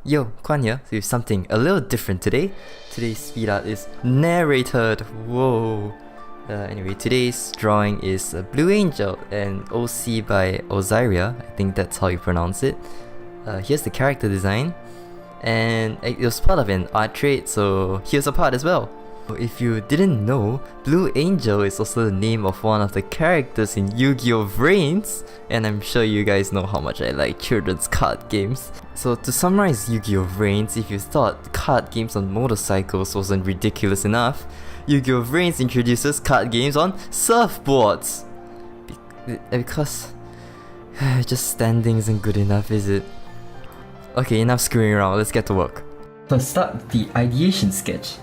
Yo, Kwan here with something a little different today. Today's Speedart is narrated. Whoa. Anyway, today's drawing is Blue Angel and OC by Oziria. I think that's how you pronounce it. Here's the character design. And it was part of an art trade, so here's a part as well. If you didn't know, Blue Angel is also the name of one of the characters in Yu-Gi-Oh! Vrains, and I'm sure you guys know how much I like children's card games. So to summarize Yu-Gi-Oh! Vrains, if you thought card games on motorcycles wasn't ridiculous enough, Yu-Gi-Oh! Vrains introduces card games on surfboards. Because just standing isn't good enough, is it? Okay, enough screwing around, let's get to work. So let's start with the ideation sketch.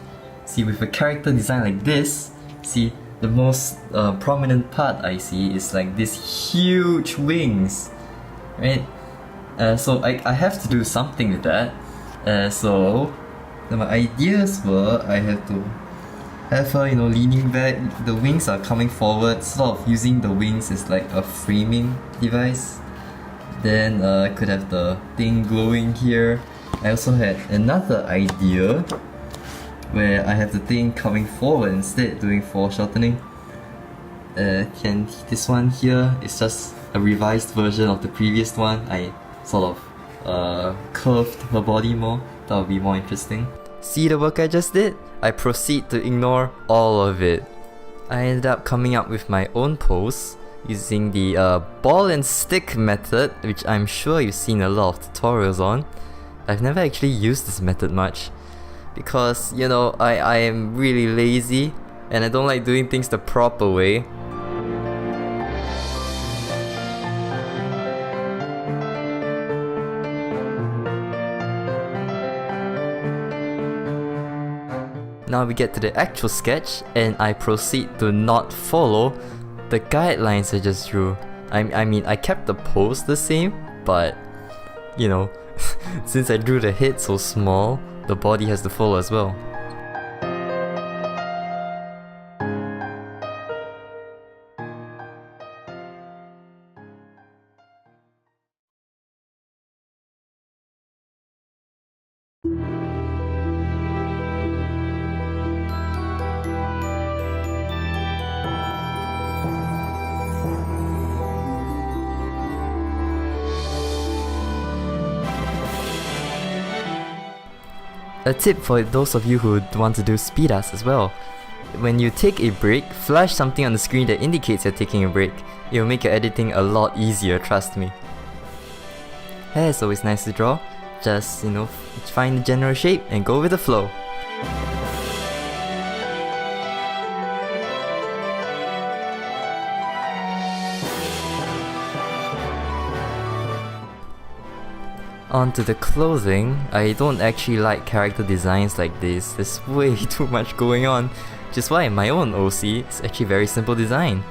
See, with a character design like this, see, the most prominent part I see is like this huge wings, right? So I have to do something with that. So my ideas were I have to have her, leaning back. The wings are coming forward, sort of using the wings as like a framing device. Then I could have the thing glowing here. I also had another idea where I have the thing coming forward instead, doing foreshortening. This one here is just a revised version of the previous one. I sort of curved her body more. That would be more interesting. See the work I just did? I proceed to ignore all of it. I ended up coming up with my own pose using the ball and stick method, which I'm sure you've seen a lot of tutorials on. I've never actually used this method much, because, I am really lazy and I don't like doing things the proper way. Now we get to the actual sketch and I proceed to not follow the guidelines I just drew. I mean, I kept the pose the same, but, since I drew the head so small, the body has to follow as well. A tip for those of you who want to do speedarts as well. When you take a break, flash something on the screen that indicates you're taking a break. It will make your editing a lot easier, trust me. Hair is always nice to draw. Just, find the general shape and go with the flow. On to the clothing. I don't actually like character designs like this. There's way too much going on, which is why my own OC is actually very simple design.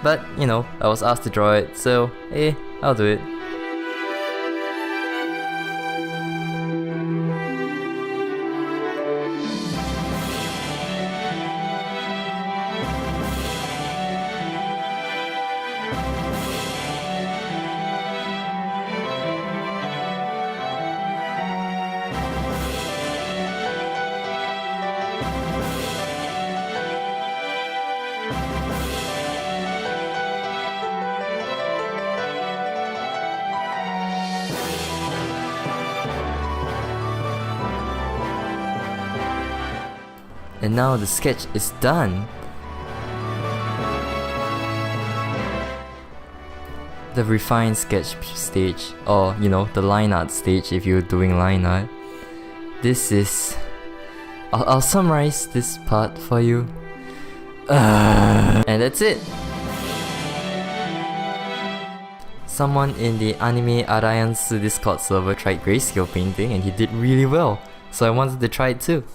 But, I was asked to draw it, so I'll do it. And now the sketch is done. The refined sketch stage, or the line art stage if you're doing line art. This is... I'll summarize this part for you. And that's it. Someone in the Anime Alliance Discord server tried grayscale painting and he did really well, so I wanted to try it too.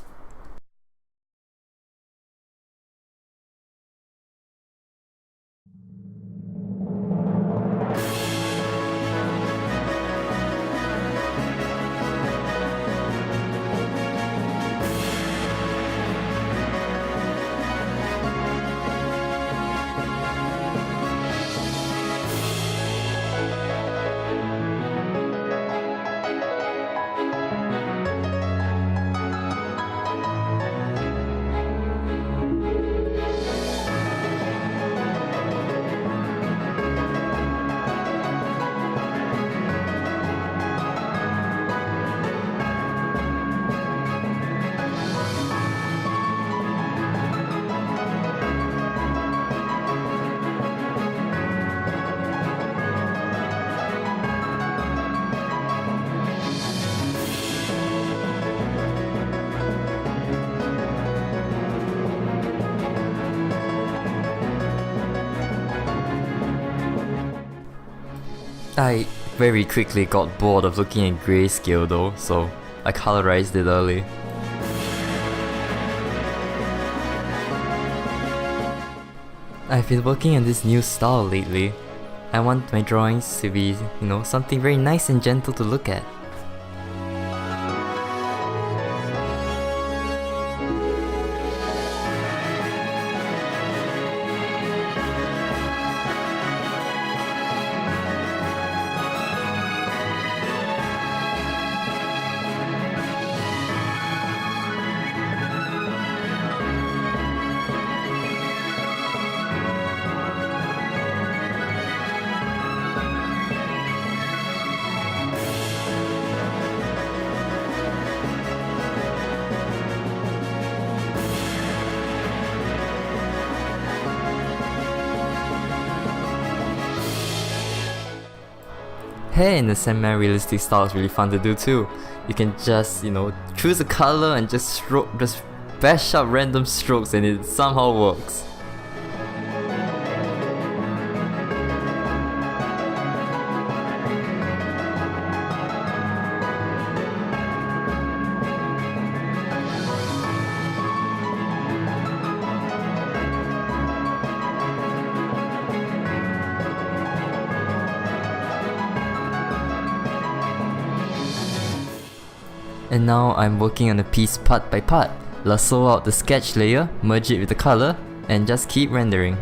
I very quickly got bored of looking at grayscale though, so I colorized it early. I've been working on this new style lately. I want my drawings to be, something very nice and gentle to look at. Hair in a semi-realistic style is really fun to do too. You can just, choose a color and just bash up random strokes and it somehow works. And now I'm working on a piece part by part. Lasso out the sketch layer, merge it with the color, and just keep rendering.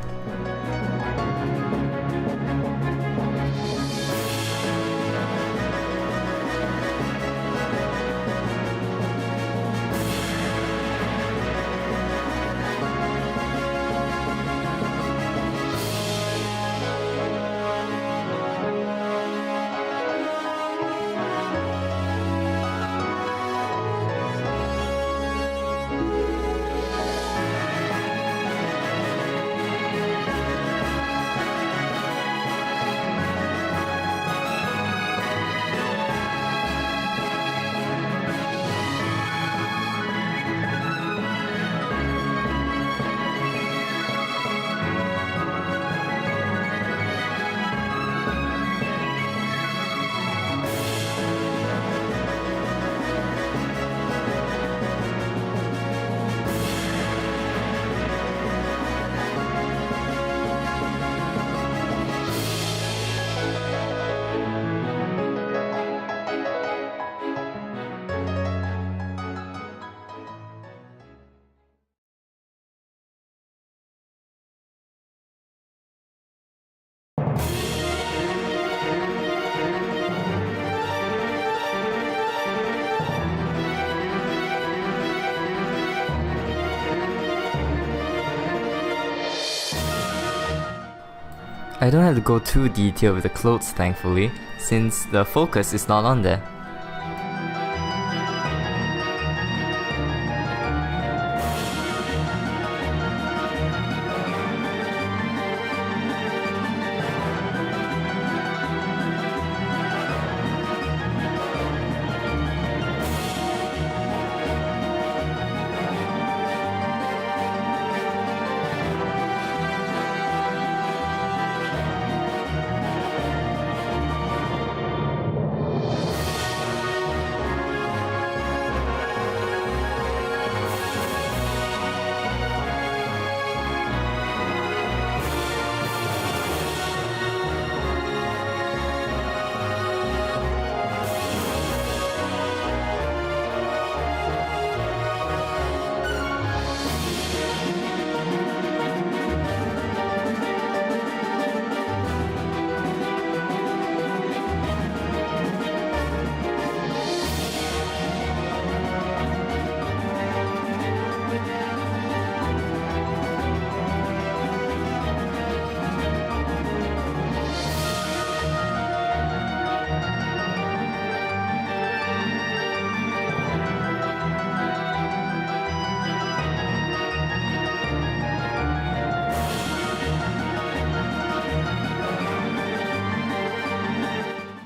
I don't have to go too detailed with the clothes thankfully, since the focus is not on there.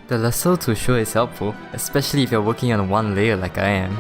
The lasso to show is helpful, especially if you're working on one layer like I am.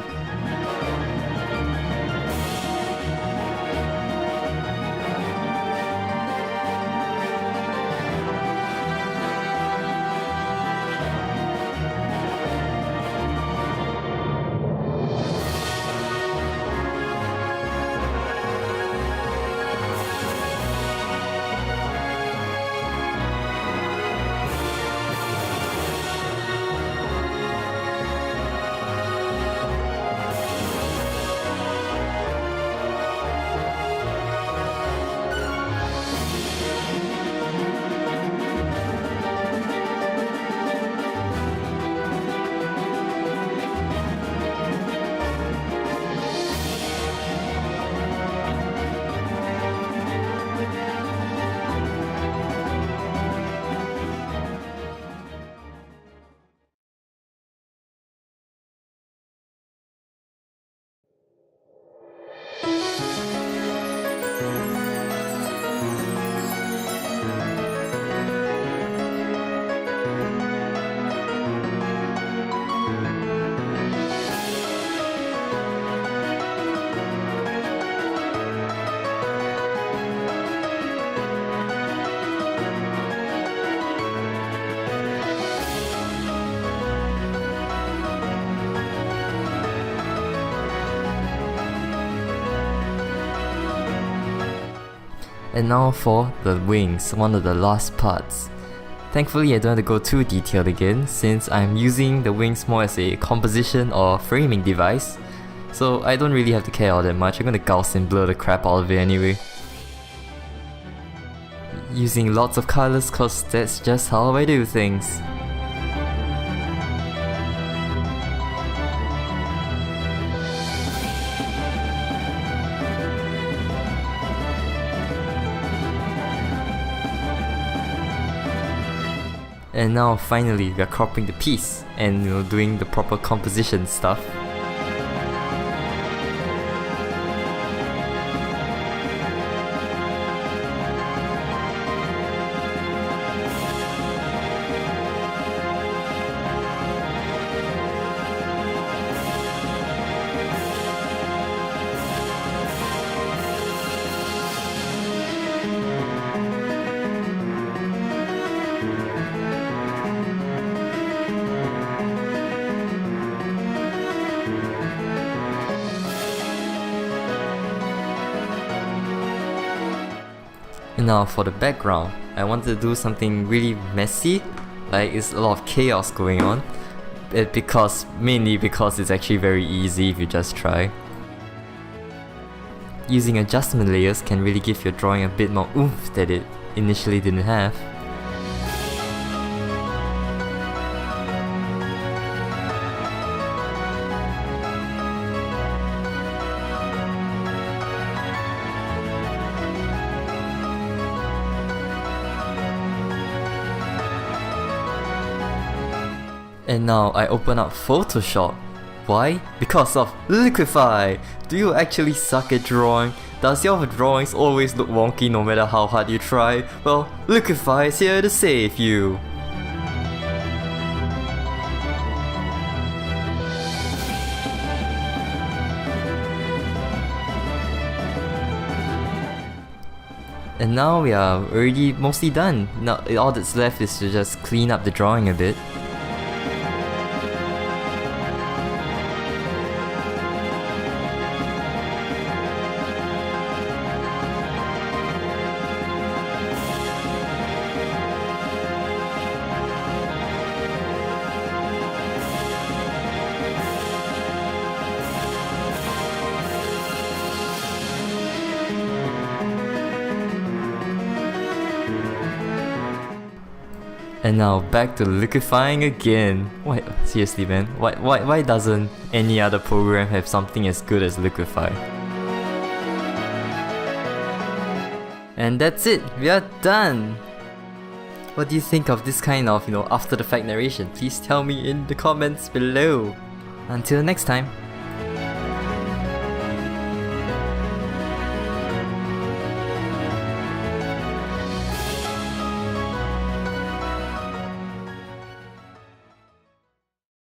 And now for the wings, one of the last parts. Thankfully I don't have to go too detailed again, since I'm using the wings more as a composition or framing device. So I don't really have to care all that much. I'm gonna Gauss and blur the crap out of it anyway. Using lots of colors cause that's just how I do things. And now finally we are cropping the piece and doing the proper composition stuff. And now for the background, I wanted to do something really messy, like it's a lot of chaos going on, mainly because it's actually very easy if you just try. Using adjustment layers can really give your drawing a bit more oomph that it initially didn't have. And now I open up Photoshop. Why? Because of Liquify! Do you actually suck at drawing? Does your drawings always look wonky no matter how hard you try? Well, Liquify is here to save you! And now we are already mostly done. Now all that's left is to just clean up the drawing a bit. And now back to liquefying again. Why, seriously man, why doesn't any other program have something as good as Liquify? And that's it, we are done! What do you think of this kind of, after the fact narration? Please tell me in the comments below. Until next time.